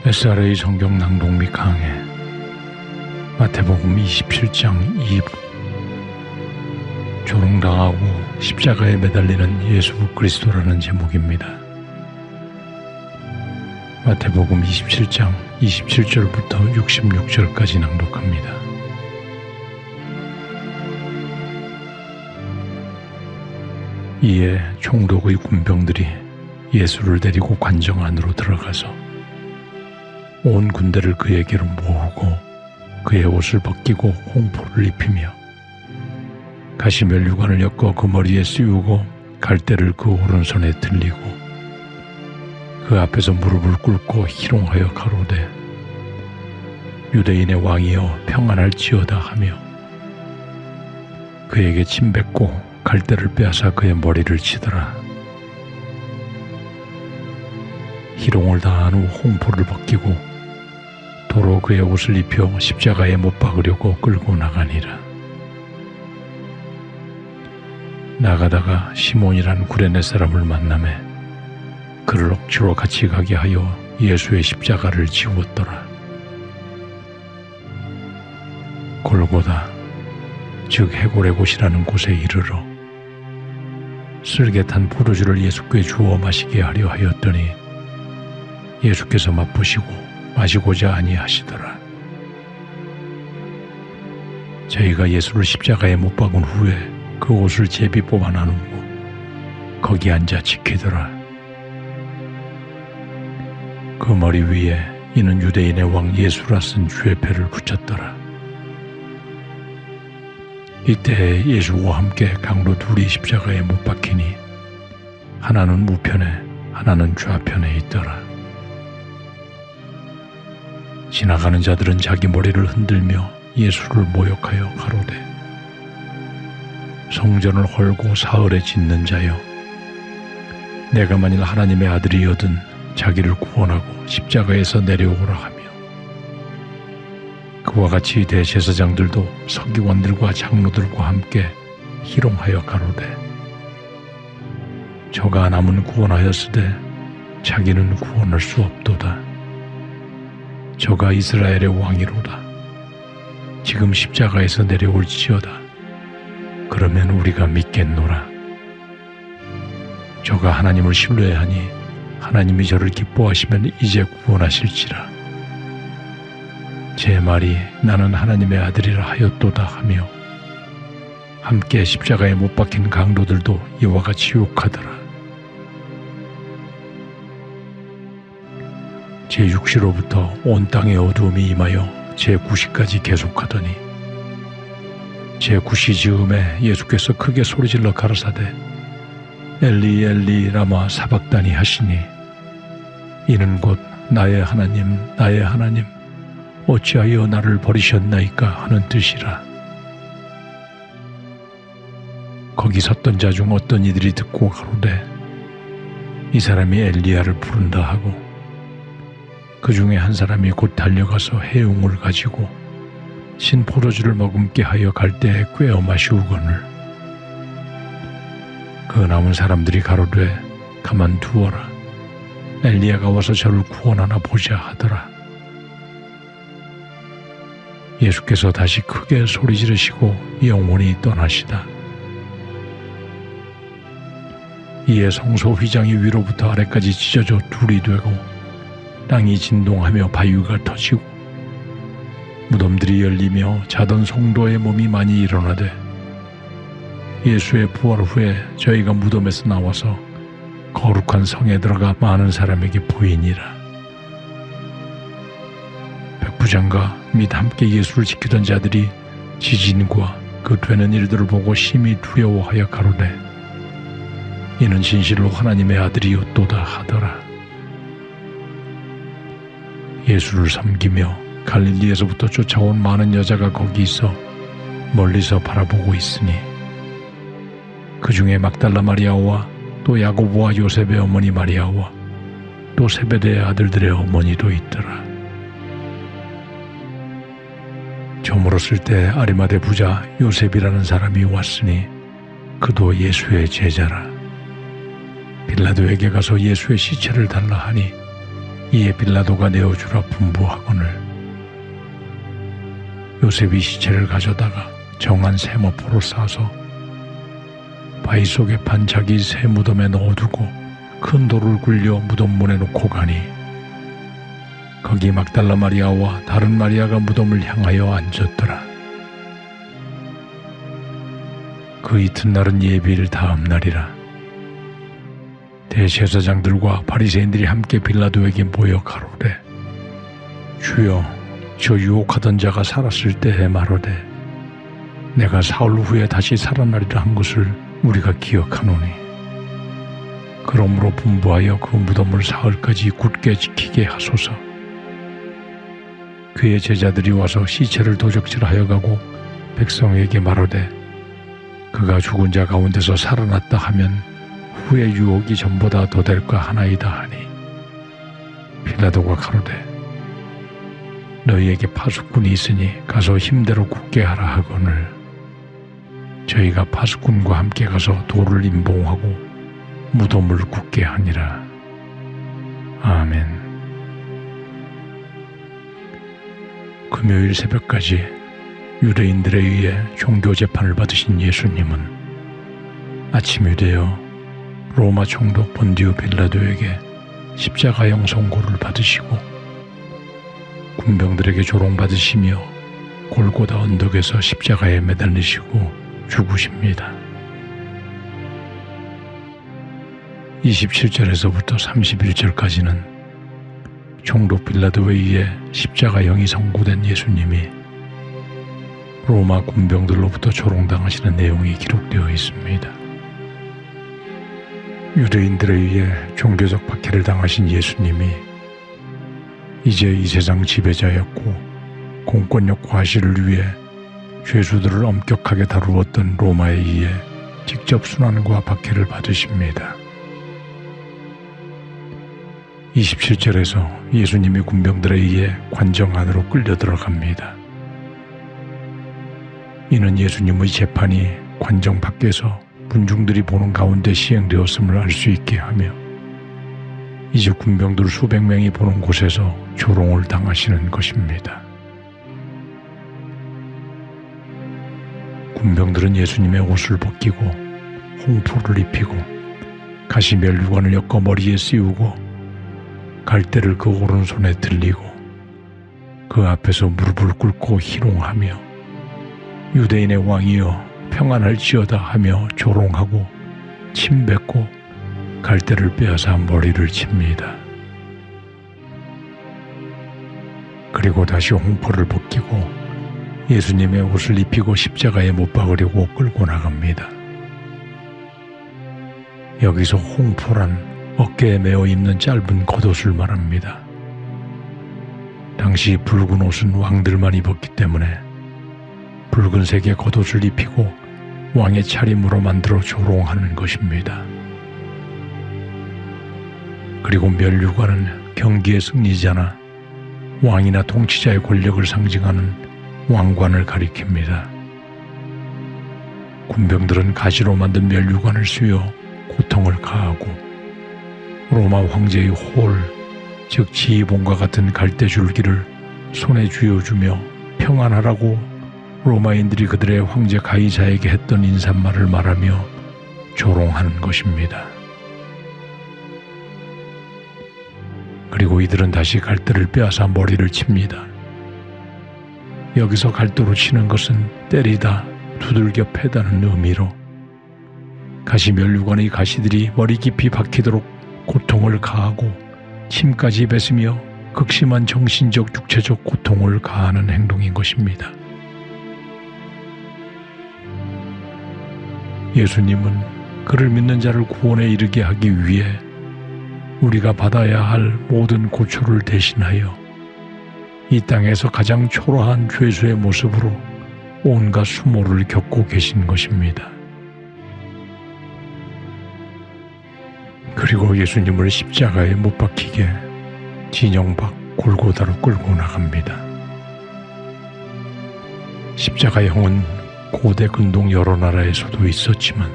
SRA 성경 낭독 및 강해 마태복음 27장 2부 조롱당하고 십자가에 매달리는 예수 그리스도라는 제목입니다. 마태복음 27장 27절부터 66절까지 낭독합니다. 이에 총독의 군병들이 예수를 데리고 관정 안으로 들어가서 온 군대를 그에게로 모으고 그의 옷을 벗기고 홍포를 입히며 가시면류관을 엮어 그 머리에 씌우고 갈대를 그 오른손에 들리고 그 앞에서 무릎을 꿇고 희롱하여 가로되 유대인의 왕이여 평안할지어다 하며 그에게 침 뱉고 갈대를 빼앗아 그의 머리를 치더라. 희롱을 당한 후 홍포를 벗기고 도로 그의 옷을 입혀 십자가에 못 박으려고 끌고 나가니라. 나가다가 시몬이란 구레네 사람을 만나매 그를 억지로 같이 가게 하여 예수의 십자가를 지웠더라. 골고다 즉 해골의 곳이라는 곳에 이르러 쓸개 탄 포도주를 예수께 주어 마시게 하려 하였더니 예수께서 맛보시고 마시고자 아니하시더라. 저희가 예수를 십자가에 못 박은 후에 그 옷을 제비 뽑아 나누고 거기 앉아 지키더라. 그 머리 위에 이는 유대인의 왕 예수라 쓴 쥐패를 붙였더라. 이때 예수와 함께 강도 둘이 십자가에 못 박히니 하나는 우편에 하나는 좌편에 있더라. 지나가는 자들은 자기 머리를 흔들며 예수를 모욕하여 가로되 성전을 헐고 사흘에 짓는 자여 내가 만일 하나님의 아들이여든 자기를 구원하고 십자가에서 내려오라 하며 그와 같이 대제사장들도 서기관들과 장로들과 함께 희롱하여 가로되 저가 남은 구원하였으되 자기는 구원할 수 없도다. 저가 이스라엘의 왕이로다. 지금 십자가에서 내려올지어다. 그러면 우리가 믿겠노라. 저가 하나님을 신뢰하니 하나님이 저를 기뻐하시면 이제 구원하실지라. 제 말이 나는 하나님의 아들이라 하였도다 하며 함께 십자가에 못 박힌 강도들도 이와 같이 욕하더라. 제6시로부터 온 땅에 어두움이 임하여 제9시까지 계속하더니 제9시 즈음에 예수께서 크게 소리질러 가라사대 엘리 엘리 라마 사박다니 하시니 이는 곧 나의 하나님 나의 하나님 어찌하여 나를 버리셨나이까 하는 뜻이라. 거기 섰던 자 중 어떤 이들이 듣고 가로되 이 사람이 엘리야를 부른다 하고 그 중에 한 사람이 곧 달려가서 해웅을 가지고 신 포도주를 머금게 하여 갈대에 꿰어 마시우거늘 그 남은 사람들이 가로되 가만두어라 엘리야가 와서 저를 구원하나 보자 하더라. 예수께서 다시 크게 소리 지르시고 영원히 떠나시다. 이에 성소 휘장이 위로부터 아래까지 찢어져 둘이 되고 땅이 진동하며 바위가 터지고 무덤들이 열리며 자던 성도의 몸이 많이 일어나되 예수의 부활 후에 저희가 무덤에서 나와서 거룩한 성에 들어가 많은 사람에게 보이니라. 백부장과 및 함께 예수를 지키던 자들이 지진과 그 되는 일들을 보고 심히 두려워하여 가로되 이는 진실로 하나님의 아들이었도다 하더라. 예수를 섬기며 갈릴리에서부터 쫓아온 많은 여자가 거기 있어 멀리서 바라보고 있으니 그 중에 막달라 마리아와 또 야고보와 요셉의 어머니 마리아와 또 세베대의 아들들의 어머니도 있더라. 저물었을 때 아리마대 부자 요셉이라는 사람이 왔으니 그도 예수의 제자라. 빌라도에게 가서 예수의 시체를 달라 하니 이에 빌라도가 내어주라 분부하거늘 요셉이 시체를 가져다가 정한 세모포로 싸서 바위 속에 판 자기 새 무덤에 넣어두고 큰 돌을 굴려 무덤 문에 놓고 가니 거기 막달라 마리아와 다른 마리아가 무덤을 향하여 앉았더라. 그 이튿날은 예비일 다음 날이라. 대제사장들과 바리새인들이 함께 빌라도에게 모여 가로되 주여 저 유혹하던 자가 살았을 때에 말하되 내가 사흘 후에 다시 살아나리라 한 것을 우리가 기억하노니 그러므로 분부하여 그 무덤을 사흘까지 굳게 지키게 하소서. 그의 제자들이 와서 시체를 도적질하여 가고 백성에게 말하되 그가 죽은 자 가운데서 살아났다 하면 후의 유혹이 전보다 더 될까 하나이다 하니 빌라도가 가로되 너희에게 파수꾼이 있으니 가서 힘대로 굳게 하라 하거늘 저희가 파수꾼과 함께 가서 돌을 임봉하고 무덤을 굳게 하니라. 아멘. 금요일 새벽까지 유대인들에 의해 종교재판을 받으신 예수님은 아침이 되어 로마 총독 본디오 빌라도에게 십자가형 선고를 받으시고 군병들에게 조롱받으시며 골고다 언덕에서 십자가에 매달리시고 죽으십니다. 27절에서부터 31절까지는 총독 빌라도에 의해 십자가형이 선고된 예수님이 로마 군병들로부터 조롱당하시는 내용이 기록되어 있습니다. 유대인들에 의해 종교적 박해를 당하신 예수님이 이제 이 세상 지배자였고 공권력 과시를 위해 죄수들을 엄격하게 다루었던 로마에 의해 직접 순환과 박해를 받으십니다. 27절에서 예수님이 군병들에 의해 관정 안으로 끌려 들어갑니다. 이는 예수님의 재판이 관정 밖에서 군중들이 보는 가운데 시행되었음을 알 수 있게 하며 이제 군병들 수백 명이 보는 곳에서 조롱을 당하시는 것입니다. 군병들은 예수님의 옷을 벗기고 홍포를 입히고 가시 면류관을 엮어 머리에 씌우고 갈대를 그 오른손에 들리고 그 앞에서 무릎을 꿇고 희롱하며 유대인의 왕이여 평안할지어다 하며 조롱하고 침뱉고 갈대를 빼앗아 머리를 칩니다. 그리고 다시 홍포를 벗기고 예수님의 옷을 입히고 십자가에 못 박으려고 끌고 나갑니다. 여기서 홍포란 어깨에 메어 입는 짧은 겉옷을 말합니다. 당시 붉은 옷은 왕들만 입었기 때문에 붉은색의 겉옷을 입히고 왕의 차림으로 만들어 조롱하는 것입니다. 그리고 면류관은 경기의 승리자나 왕이나 통치자의 권력을 상징하는 왕관을 가리킵니다. 군병들은 가시로 만든 면류관을 씌워 고통을 가하고 로마 황제의 홀, 즉 지휘봉과 같은 갈대 줄기를 손에 쥐어주며 평안하라고 로마인들이 그들의 황제 가이사에게 했던 인사말을 말하며 조롱하는 것입니다. 그리고 이들은 다시 갈대를 빼앗아 머리를 칩니다. 여기서 갈대로 치는 것은 때리다, 두들겨 패다는 의미로 가시 면류관의 가시들이 머리 깊이 박히도록 고통을 가하고 침까지 뱉으며 극심한 정신적, 육체적 고통을 가하는 행동인 것입니다. 예수님은 그를 믿는 자를 구원에 이르게 하기 위해 우리가 받아야 할 모든 고초를 대신하여 이 땅에서 가장 초라한 죄수의 모습으로 온갖 수모를 겪고 계신 것입니다. 그리고 예수님을 십자가에 못 박히게 진영 밖 골고다로 끌고 나갑니다. 십자가형은 고대 근동 여러 나라에서도 있었지만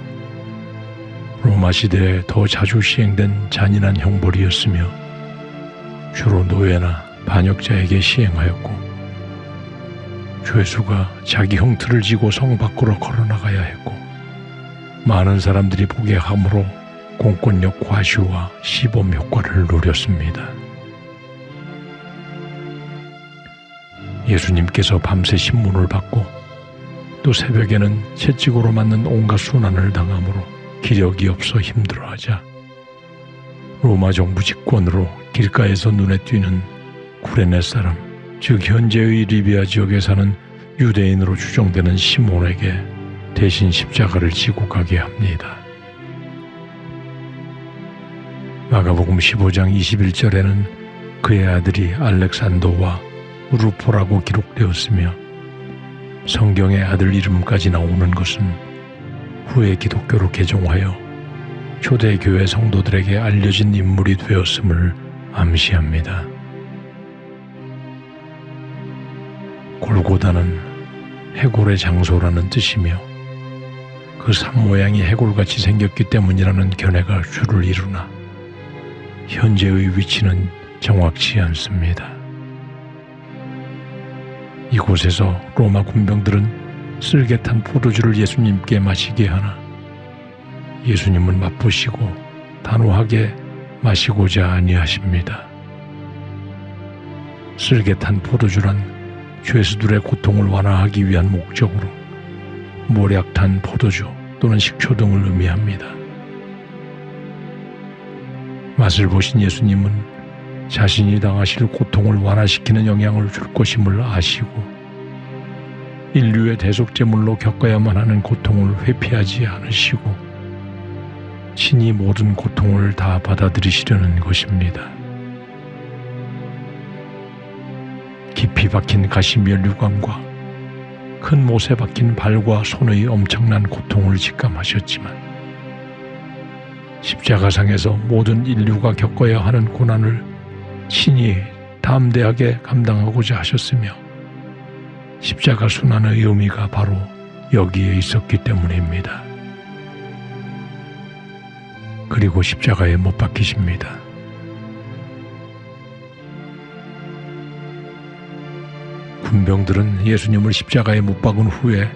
로마 시대에 더 자주 시행된 잔인한 형벌이었으며 주로 노예나 반역자에게 시행하였고 죄수가 자기 형틀을 지고 성 밖으로 걸어나가야 했고 많은 사람들이 보게 함으로 공권력 과시와 시범 효과를 누렸습니다. 예수님께서 밤새 신문을 받고 또 새벽에는 채찍으로 맞는 온갖 순환을 당함으로 기력이 없어 힘들어하자 로마 정부 직권으로 길가에서 눈에 띄는 구레네 사람, 즉 현재의 리비아 지역에 사는 유대인으로 추정되는 시몬에게 대신 십자가를 지고 가게 합니다. 마가복음 15장 21절에는 그의 아들이 알렉산더와 루포라고 기록되었으며 성경의 아들 이름까지 나오는 것은 후에 기독교로 개종하여 초대교회 성도들에게 알려진 인물이 되었음을 암시합니다. 골고다는 해골의 장소라는 뜻이며 그 산 모양이 해골같이 생겼기 때문이라는 견해가 주를 이루나 현재의 위치는 정확치 않습니다. 이곳에서 로마 군병들은 쓸개탄 포도주를 예수님께 마시게 하나 예수님은 맛보시고 단호하게 마시고자 아니하십니다. 쓸개탄 포도주란 죄수들의 고통을 완화하기 위한 목적으로 모략탄 포도주 또는 식초 등을 의미합니다. 맛을 보신 예수님은 자신이 당하실 고통을 완화시키는 영향을 줄 것임을 아시고 인류의 대속제물로 겪어야만 하는 고통을 회피하지 않으시고 친히 모든 고통을 다 받아들이시려는 것입니다. 깊이 박힌 가시면류관과 큰 못에 박힌 발과 손의 엄청난 고통을 직감하셨지만 십자가상에서 모든 인류가 겪어야 하는 고난을 친히 담대하게 감당하고자 하셨으며 십자가 순환의 의미가 바로 여기에 있었기 때문입니다. 그리고 십자가에 못 박히십니다. 군병들은 예수님을 십자가에 못 박은 후에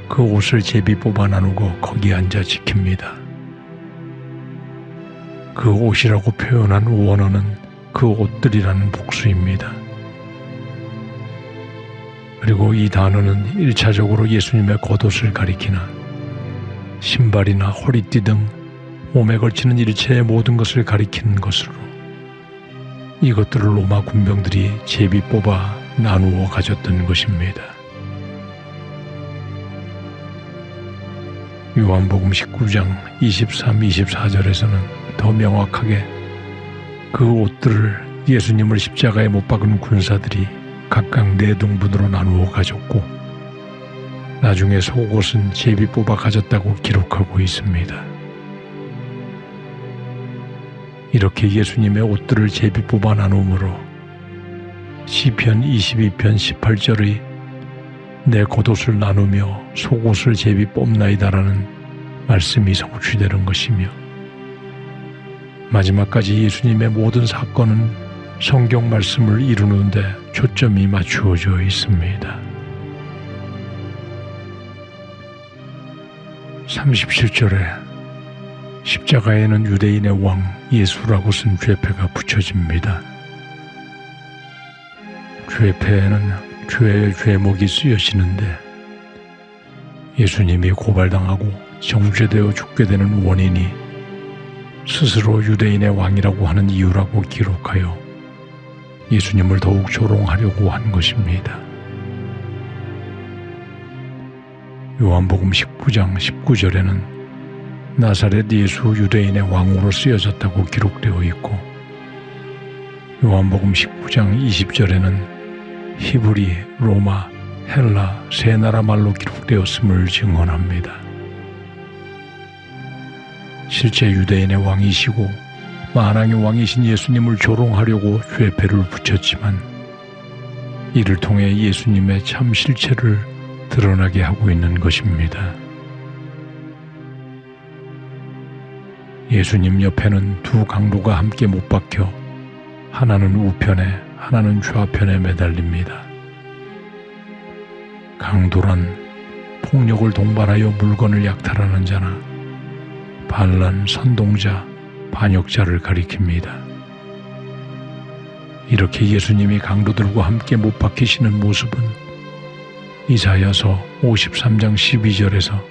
그 옷을 제비 뽑아 나누고 거기 앉아 지킵니다. 그 옷이라고 표현한 원어는 그 옷들이라는 복수입니다. 그리고 이 단어는 1차적으로 예수님의 겉옷을 가리키나 신발이나 허리띠 등 몸에 걸치는 일체의 모든 것을 가리키는 것으로 이것들을 로마 군병들이 제비 뽑아 나누어 가졌던 것입니다. 요한복음 19장 23, 24절에서는 더 명확하게 그 옷들을 예수님을 십자가에 못 박은 군사들이 각각 4등분으로 나누어 가졌고 나중에 속옷은 제비 뽑아 가졌다고 기록하고 있습니다. 이렇게 예수님의 옷들을 제비 뽑아 나눔으로 시편 22편 18절의 내 겉옷을 나누며 속옷을 제비 뽑나이다라는 말씀이 성취되는 것이며 마지막까지 예수님의 모든 사건은 성경 말씀을 이루는 데 초점이 맞추어져 있습니다. 37절에 십자가에는 유대인의 왕 예수라고 쓴 죄패가 붙여집니다. 죄패에는 죄의 죄목이 쓰여지는데 예수님이 고발당하고 정죄되어 죽게 되는 원인이 스스로 유대인의 왕이라고 하는 이유라고 기록하여 예수님을 더욱 조롱하려고 한 것입니다. 요한복음 19장 19절에는 나사렛 예수 유대인의 왕으로 쓰여졌다고 기록되어 있고 요한복음 19장 20절에는 히브리, 로마, 헬라 세 나라 말로 기록되었음을 증언합니다. 실제 유대인의 왕이시고 만왕의 왕이신 예수님을 조롱하려고 죄패를 붙였지만 이를 통해 예수님의 참 실체를 드러나게 하고 있는 것입니다. 예수님 옆에는 두 강도가 함께 못 박혀 하나는 우편에 하나는 좌편에 매달립니다. 강도란 폭력을 동반하여 물건을 약탈하는 자나 반란, 선동자, 반역자를 가리킵니다. 이렇게 예수님이 강도들과 함께 못 박히시는 모습은 이사야서 53장 12절에서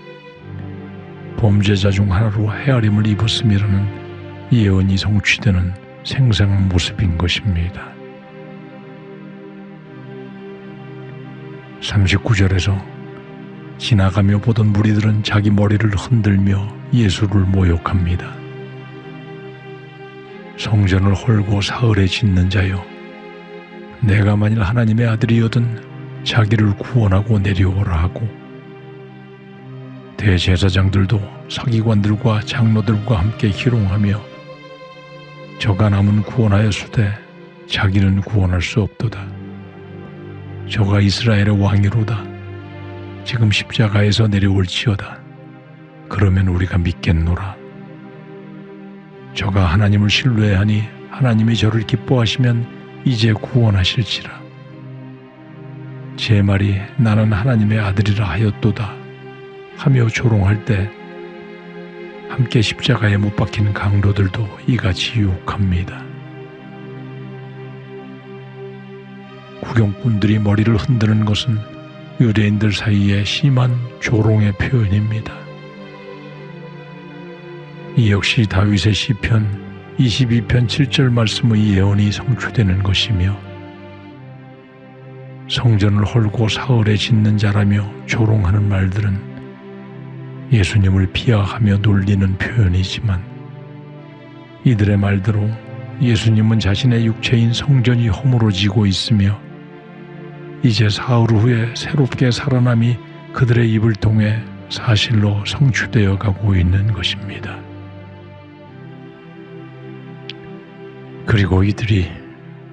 범죄자 중 하나로 헤아림을 입었음이라는 예언이 성취되는 생생한 모습인 것입니다. 39절에서 지나가며 보던 무리들은 자기 머리를 흔들며 예수를 모욕합니다. 성전을 헐고 사흘에 짓는 자여, 내가 만일 하나님의 아들이거든 자기를 구원하고 내려오라 하고, 대제사장들도 서기관들과 장로들과 함께 희롱하며 저가 남은 구원하였으되 자기는 구원할 수 없도다. 저가 이스라엘의 왕이로다. 지금 십자가에서 내려올지어다. 그러면 우리가 믿겠노라. 저가 하나님을 신뢰하니 하나님이 저를 기뻐하시면 이제 구원하실지라. 제 말이 나는 하나님의 아들이라 하였도다 하며 조롱할 때 함께 십자가에 못 박힌 강도들도 이같이 유혹합니다. 구경꾼들이 머리를 흔드는 것은 유대인들 사이에 심한 조롱의 표현입니다. 이 역시 다윗의 시편 22편 7절 말씀의 예언이 성취되는 것이며, 성전을 헐고 사흘에 짓는 자라며 조롱하는 말들은 예수님을 비하하며 놀리는 표현이지만, 이들의 말대로 예수님은 자신의 육체인 성전이 허물어지고 있으며 이제 사흘 후에 새롭게 살아남이 그들의 입을 통해 사실로 성취되어 가고 있는 것입니다. 그리고 이들이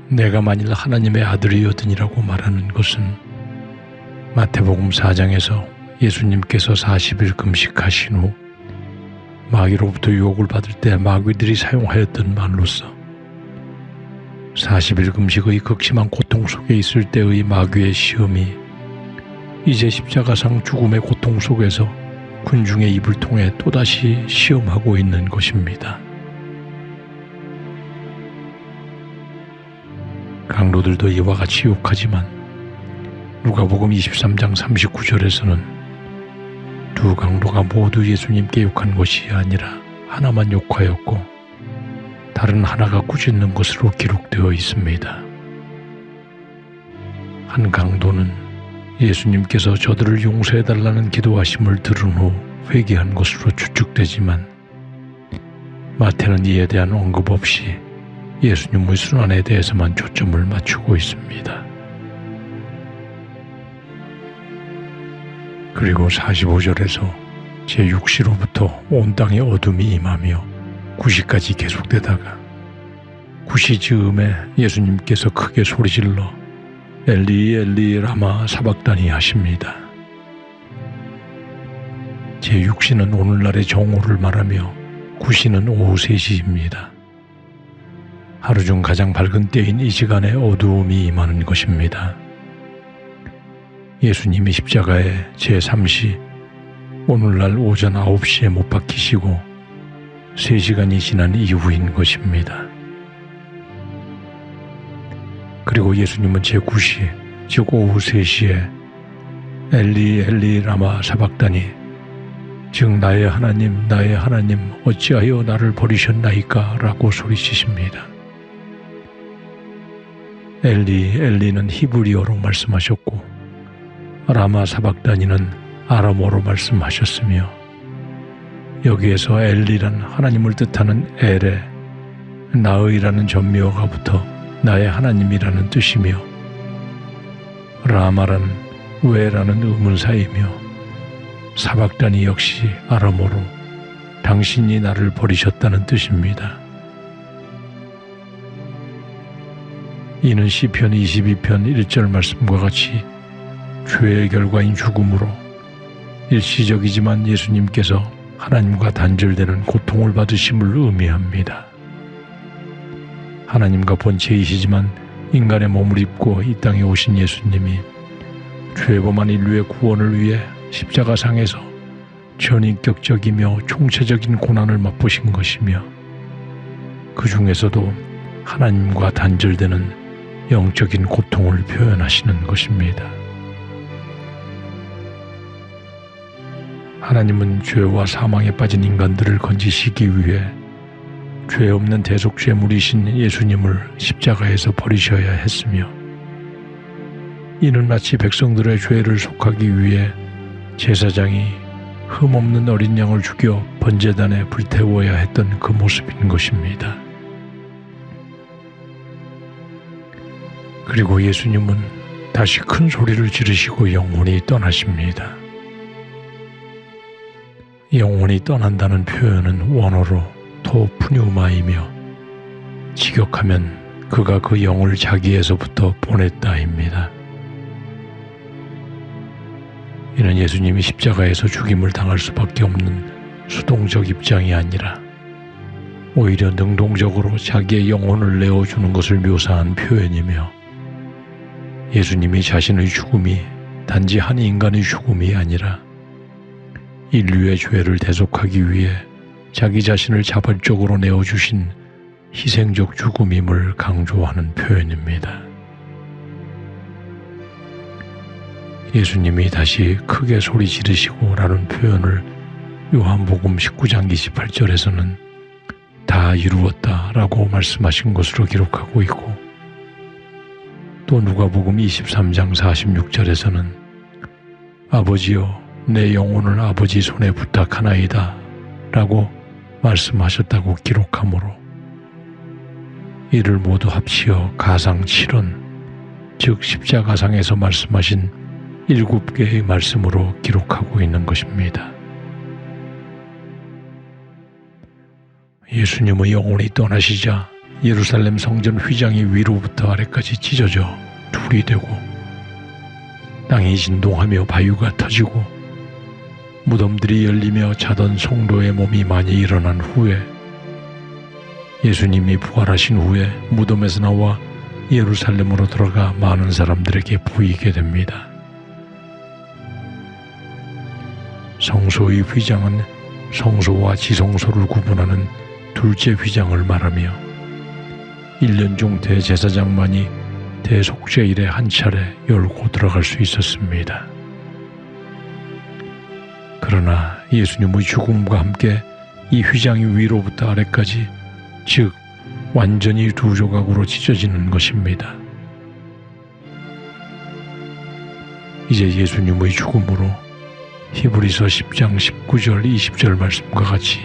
내가 만일 하나님의 아들이었으니라고 말하는 것은 마태복음 4장에서 예수님께서 40일 금식하신 후 마귀로부터 유혹을 받을 때 마귀들이 사용하였던 말로서 40일 금식의 극심한 고통 속에 있을 때의 마귀의 시험이 이제 십자가상 죽음의 고통 속에서 군중의 입을 통해 또다시 시험하고 있는 것입니다. 강도들도 이와 같이 욕하지만 누가복음 23장 39절에서는 두 강도가 모두 예수님께 욕한 것이 아니라 하나만 욕하였고 다른 하나가 꾸짖는 것으로 기록되어 있습니다. 한 강도는 예수님께서 저들을 용서해달라는 기도하심을 들은 후 회개한 것으로 추측되지만, 마태는 이에 대한 언급 없이 예수님의 순환에 대해서만 초점을 맞추고 있습니다. 그리고 45절에서 제6시로부터 온 땅에 어둠이 임하며 9시까지 계속되다가 9시 즈음에 예수님께서 크게 소리질러 엘리 엘리 라마 사박다니 하십니다. 제6시는 오늘날의 정오를 말하며 9시는 오후 3시입니다. 하루 중 가장 밝은 때인 이 시간에 어두움이 임하는 것입니다. 예수님이 십자가에 제3시 오늘날 오전 9시에 못 박히시고 3시간이 지난 이후인 것입니다. 그리고 예수님은 제9시 즉 오후 3시에 엘리 엘리 라마 사박다니, 즉 나의 하나님 어찌하여 나를 버리셨나이까 라고 소리치십니다. 엘리 엘리는 히브리어로 말씀하셨고 라마 사박다니는 아람어로 말씀하셨으며, 여기에서 엘리란 하나님을 뜻하는 엘에 나의라는 전미어가 붙어 나의 하나님이라는 뜻이며, 라마란 왜라는 의문사이며, 사박다니 역시 아람어로 당신이 나를 버리셨다는 뜻입니다. 이는 시편 22편 1절 말씀과 같이 죄의 결과인 죽음으로 일시적이지만 예수님께서 하나님과 단절되는 고통을 받으심을 의미합니다. 하나님과 본체이시지만 인간의 몸을 입고 이 땅에 오신 예수님이 죄범한 인류의 구원을 위해 십자가상에서 전인격적이며 총체적인 고난을 맛보신 것이며 그 중에서도 하나님과 단절되는 영적인 고통을 표현하시는 것입니다. 하나님은 죄와 사망에 빠진 인간들을 건지시기 위해 죄 없는 대속죄물이신 예수님을 십자가에서 버리셔야 했으며 이는 마치 백성들의 죄를 속하기 위해 제사장이 흠없는 어린 양을 죽여 번제단에 불태워야 했던 그 모습인 것입니다. 그리고 예수님은 다시 큰 소리를 지르시고 영원히 떠나십니다. 영원히 떠난다는 표현은 원어로 토프뉴마이며 직역하면 그가 그 영을 자기에서부터 보냈다입니다. 이는 예수님이 십자가에서 죽임을 당할 수밖에 없는 수동적 입장이 아니라 오히려 능동적으로 자기의 영혼을 내어주는 것을 묘사한 표현이며 예수님이 자신의 죽음이 단지 한 인간의 죽음이 아니라 인류의 죄를 대속하기 위해 자기 자신을 자발적으로 내어주신 희생적 죽음임을 강조하는 표현입니다. 예수님이 다시 크게 소리 지르시고 라는 표현을 요한복음 19장 28절에서는 다 이루었다 라고 말씀하신 것으로 기록하고 있고 또 누가복음 23장 46절에서는 아버지여 내 영혼을 아버지 손에 부탁하나이다 라고 말씀하셨다고 기록하므로 이를 모두 합치어 가상 7원 즉 십자가상에서 말씀하신 7개의 말씀으로 기록하고 있는 것입니다. 예수님의 영혼이 떠나시자 예루살렘 성전 휘장이 위로부터 아래까지 찢어져 둘이 되고 땅이 진동하며 바위가 터지고 무덤들이 열리며 자던 성도의 몸이 많이 일어난 후에 예수님이 부활하신 후에 무덤에서 나와 예루살렘으로 들어가 많은 사람들에게 보이게 됩니다. 성소의 휘장은 성소와 지성소를 구분하는 둘째 휘장을 말하며 1년 중 대제사장만이 대속죄일에 한 차례 열고 들어갈 수 있었습니다. 그러나 예수님의 죽음과 함께 이 휘장이 위로부터 아래까지 즉 완전히 두 조각으로 찢어지는 것입니다. 이제 예수님의 죽음으로 히브리서 10장 19절 20절 말씀과 같이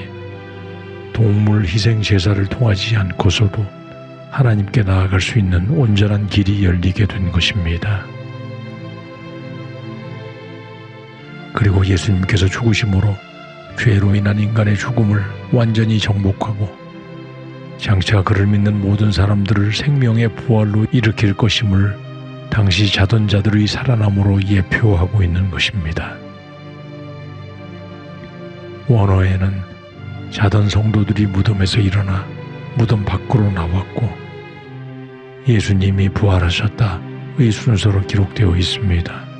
동물 희생 제사를 통하지 않고서도 하나님께 나아갈 수 있는 온전한 길이 열리게 된 것입니다. 그리고 예수님께서 죽으심으로 죄로 인한 인간의 죽음을 완전히 정복하고 장차 그를 믿는 모든 사람들을 생명의 부활로 일으킬 것임을 당시 자던 자들의 살아남으로 예표하고 있는 것입니다. 원어에는 자던 성도들이 무덤에서 일어나 무덤 밖으로 나왔고 예수님이 부활하셨다의 순서로 기록되어 있습니다.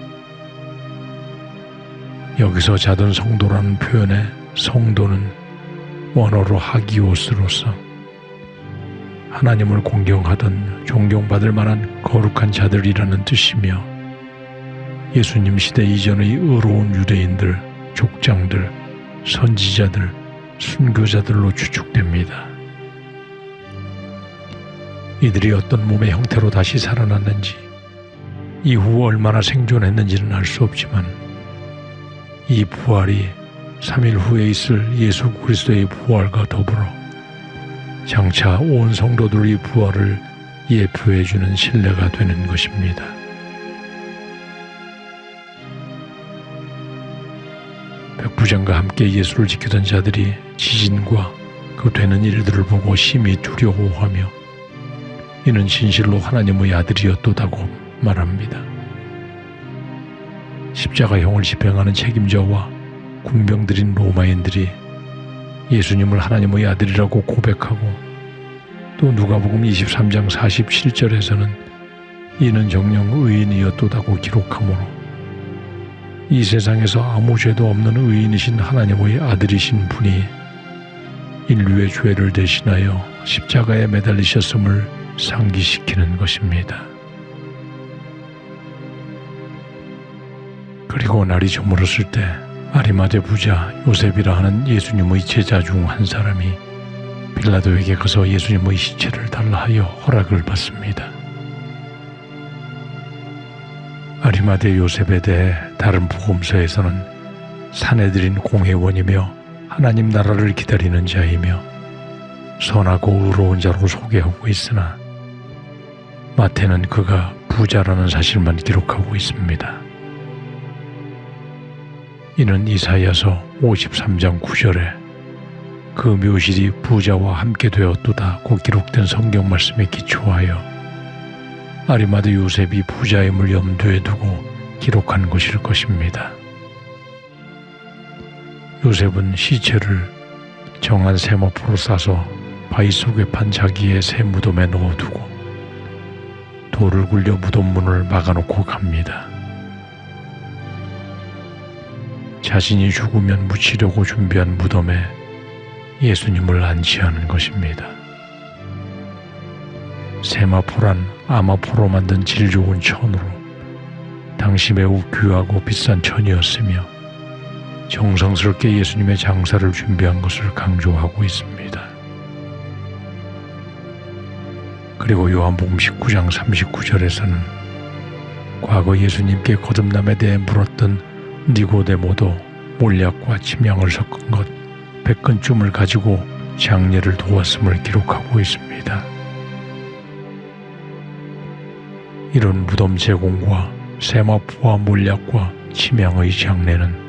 여기서 자던 성도라는 표현의 성도는 원어로 하기오스로서 하나님을 공경하던 존경받을 만한 거룩한 자들이라는 뜻이며 예수님 시대 이전의 의로운 유대인들, 족장들, 선지자들, 순교자들로 추측됩니다. 이들이 어떤 몸의 형태로 다시 살아났는지 이후 얼마나 생존했는지는 알 수 없지만 이 부활이 3일 후에 있을 예수 그리스도의 부활과 더불어 장차 온 성도들의 부활을 예표해주는 신뢰가 되는 것입니다. 백부장과 함께 예수를 지키던 자들이 지진과 그 되는 일들을 보고 심히 두려워하며 이는 진실로 하나님의 아들이었도다고 말합니다. 십자가형을 집행하는 책임자와 군병들인 로마인들이 예수님을 하나님의 아들이라고 고백하고, 또 누가복음 23장 47절에서는 이는 정녕 의인이었도다고 기록하므로 이 세상에서 아무 죄도 없는 의인이신 하나님의 아들이신 분이 인류의 죄를 대신하여 십자가에 매달리셨음을 상기시키는 것입니다. 그리고 날이 저물었을 때 아리마대 부자 요셉이라 하는 예수님의 제자 중 한 사람이 빌라도에게 가서 예수님의 시체를 달라 하여 허락을 받습니다. 아리마대 요셉에 대해 다른 복음서에서는 사내들인 공회원이며 하나님 나라를 기다리는 자이며 선하고 의로운 자로 소개하고 있으나 마태는 그가 부자라는 사실만 기록하고 있습니다. 이는 이사야서 53장 9절에 그 묘실이 부자와 함께 되었도다고 기록된 성경 말씀에 기초하여 아리마대 요셉이 부자임을 염두에 두고 기록한 것일 것입니다. 요셉은 시체를 정한 세마포로 싸서 바위 속에 판 자기의 새 무덤에 넣어두고 돌을 굴려 무덤 문을 막아놓고 갑니다. 자신이 죽으면 묻히려고 준비한 무덤에 예수님을 안치하는 것입니다. 세마포란 아마포로 만든 질 좋은 천으로 당시 매우 귀하고 비싼 천이었으며 정성스럽게 예수님의 장사를 준비한 것을 강조하고 있습니다. 그리고 요한복음 19장 39절에서는 과거 예수님께 거듭남에 대해 물었던 니고데모도 몰약과 침향을 섞은 것 100근쯤을 가지고 장례를 도왔음을 기록하고 있습니다. 이런 무덤 제공과 세마포와 몰약과 침향의 장례는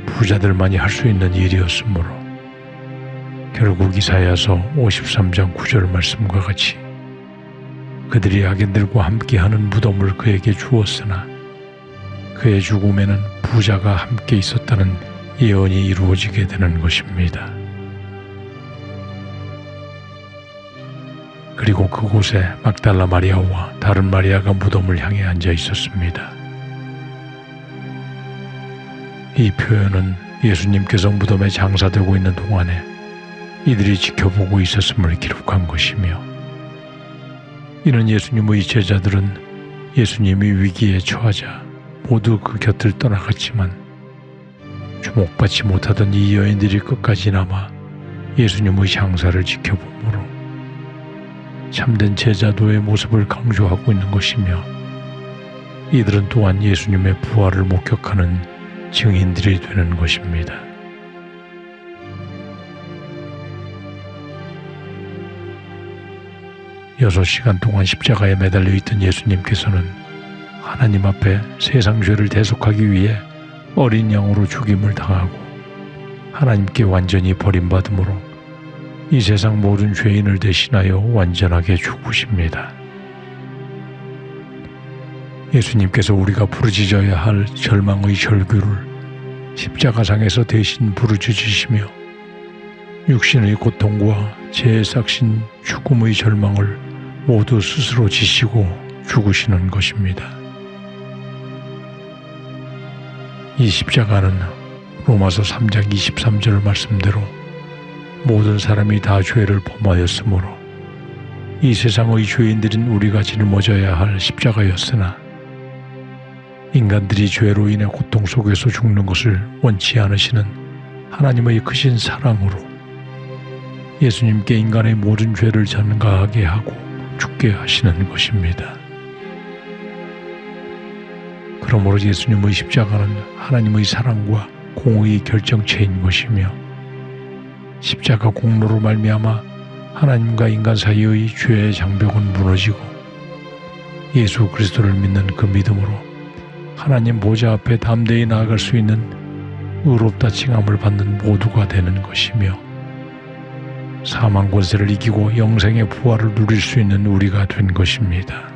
부자들만이 할 수 있는 일이었으므로 결국 이사야서 53장 9절 말씀과 같이 그들이 악인들과 함께하는 무덤을 그에게 주었으나 그의 죽음에는 부자가 함께 있었다는 예언이 이루어지게 되는 것입니다. 그리고 그곳에 막달라 마리아와 다른 마리아가 무덤을 향해 앉아 있었습니다. 이 표현은 예수님께서 무덤에 장사되고 있는 동안에 이들이 지켜보고 있었음을 기록한 것이며, 이는 예수님의 제자들은 예수님이 위기에 처하자 모두 그 곁을 떠나갔지만 주목받지 못하던 이 여인들이 끝까지 남아 예수님의 장사를 지켜보므로 참된 제자도의 모습을 강조하고 있는 것이며, 이들은 또한 예수님의 부활을 목격하는 증인들이 되는 것입니다. 여섯 시간 동안 십자가에 매달려 있던 예수님께서는 하나님 앞에 세상 죄를 대속하기 위해 어린 양으로 죽임을 당하고 하나님께 완전히 버림받음으로 이 세상 모든 죄인을 대신하여 완전하게 죽으십니다. 예수님께서 우리가 부르짖어야 할 절망의 절규를 십자가상에서 대신 부르짖으시며 육신의 고통과 죄에 삭신 죽음의 절망을 모두 스스로 지시고 죽으시는 것입니다. 이 십자가는 로마서 3장 23절 말씀대로 모든 사람이 다 죄를 범하였으므로 이 세상의 죄인들인 우리가 짊어져야 할 십자가였으나, 인간들이 죄로 인해 고통 속에서 죽는 것을 원치 않으시는 하나님의 크신 사랑으로 예수님께 인간의 모든 죄를 전가하게 하고 죽게 하시는 것입니다. 그러므로 예수님의 십자가는 하나님의 사랑과 공의의 결정체인 것이며, 십자가 공로로 말미암아 하나님과 인간 사이의 죄의 장벽은 무너지고 예수 그리스도를 믿는 그 믿음으로 하나님 보좌 앞에 담대히 나아갈 수 있는 의롭다 칭함을 받는 모두가 되는 것이며, 사망 권세를 이기고 영생의 부활을 누릴 수 있는 우리가 된 것입니다.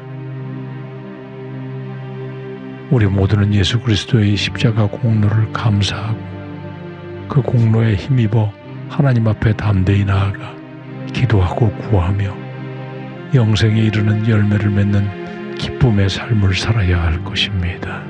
우리 모두는 예수 그리스도의 십자가 공로를 감사하고 그 공로에 힘입어 하나님 앞에 담대히 나아가 기도하고 구하며 영생에 이르는 열매를 맺는 기쁨의 삶을 살아야 할 것입니다.